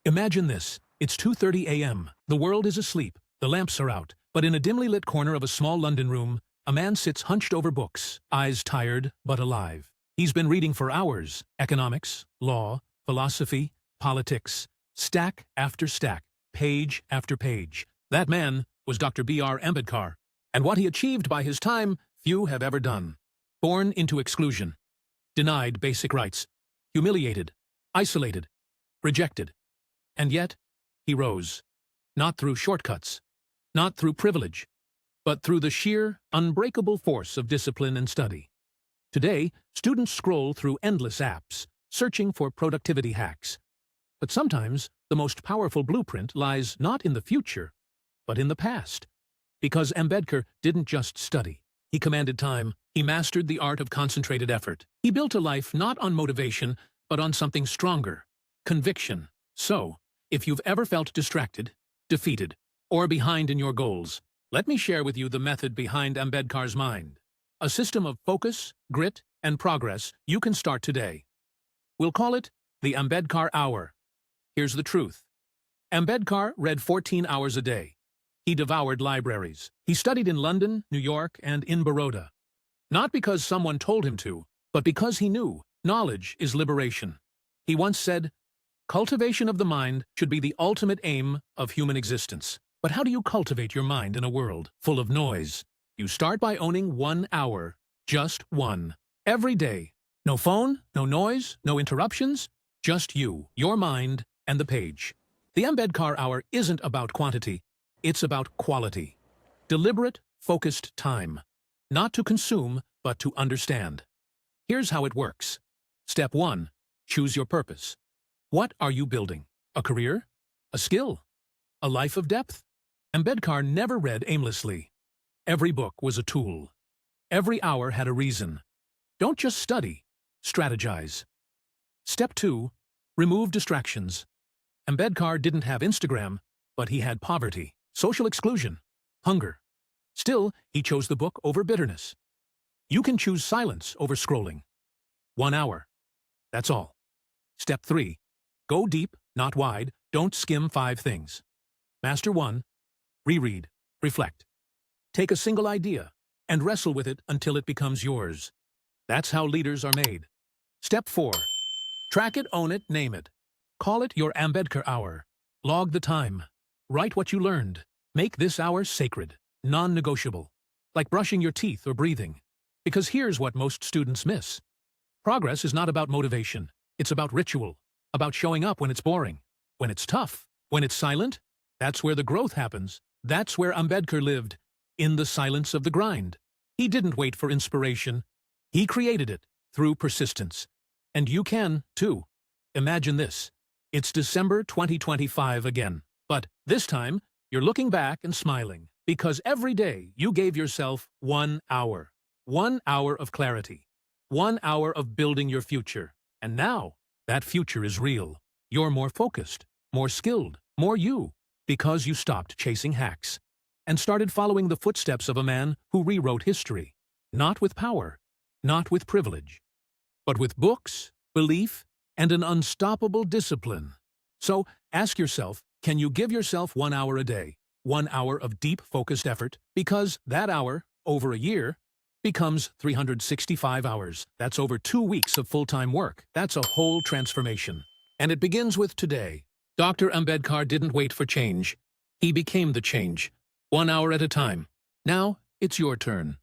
Imagine this. It's 2:30 a.m. The world is asleep. The lamps are out. But in a dimly lit corner of a small London room, a man sits hunched over books, eyes tired but alive. He's been reading for hours. Economics, law, philosophy, politics. Stack after stack, page after page. That man was Dr. B.R. Ambedkar. And what he achieved by his time, few have ever done. Born into exclusion. Denied basic rights. Humiliated. Isolated. Rejected. And yet, he rose. Not through shortcuts. Not through privilege. But through the sheer, unbreakable force of discipline and study. Today, students scroll through endless apps, searching for productivity hacks. But sometimes, the most powerful blueprint lies not in the future, but in the past. Because Ambedkar didn't just study. He commanded time. He mastered the art of concentrated effort. He built a life not on motivation, but on something stronger. Conviction. So, if you've ever felt distracted, defeated, or behind in your goals, let me share with you the method behind Ambedkar's mind. A system of focus, grit, and progress you can start today. We'll call it the Ambedkar Hour. Here's the truth. Ambedkar read 14 hours a day. He devoured libraries. He studied in London, New York, and in Baroda. Not because someone told him to, but because he knew knowledge is liberation. He once said, "Cultivation of the mind should be the ultimate aim of human existence." But how do you cultivate your mind in a world full of noise? You start by owning 1 hour, just one, every day. No phone, no noise, no interruptions, just you, your mind, and the page. The Ambedkar Hour isn't about quantity, it's about quality. Deliberate, focused time. Not to consume, but to understand. Here's how it works. Step 1. Choose your purpose. What are you building? A career? A skill? A life of depth? Ambedkar never read aimlessly. Every book was a tool. Every hour had a reason. Don't just study, strategize. Step 2. Remove distractions. Ambedkar didn't have Instagram, but he had poverty, social exclusion, hunger. Still, he chose the book over bitterness. You can choose silence over scrolling. 1 hour. That's all. Step 3. Go deep, not wide. Don't skim 5 things. Master 1. Reread. Reflect. Take a single idea and wrestle with it until it becomes yours. That's how leaders are made. Step 4. Track it, own it, name it. Call it your Ambedkar Hour. Log the time. Write what you learned. Make this hour sacred, non-negotiable, like brushing your teeth or breathing. Because here's what most students miss. Progress is not about motivation. It's about ritual, about showing up when it's boring, when it's tough, when it's silent. That's where the growth happens. That's where Ambedkar lived, in the silence of the grind. He didn't wait for inspiration. He created it through persistence. And you can, too. Imagine this. It's December 2025 again. But this time, you're looking back and smiling, because every day you gave yourself 1 hour. 1 hour of clarity. 1 hour of building your future. And now, that future is real. You're more focused, more skilled, more you, because you stopped chasing hacks and started following the footsteps of a man who rewrote history. Not with power, not with privilege, but with books, belief, and an unstoppable discipline. So, ask yourself, can you give yourself 1 hour a day? 1 hour of deep, focused effort? Because that hour, over a year, becomes 365 hours. That's over 2 weeks of full-time work. That's a whole transformation. And it begins with today. Dr. Ambedkar didn't wait for change. He became the change. 1 hour at a time. Now, it's your turn.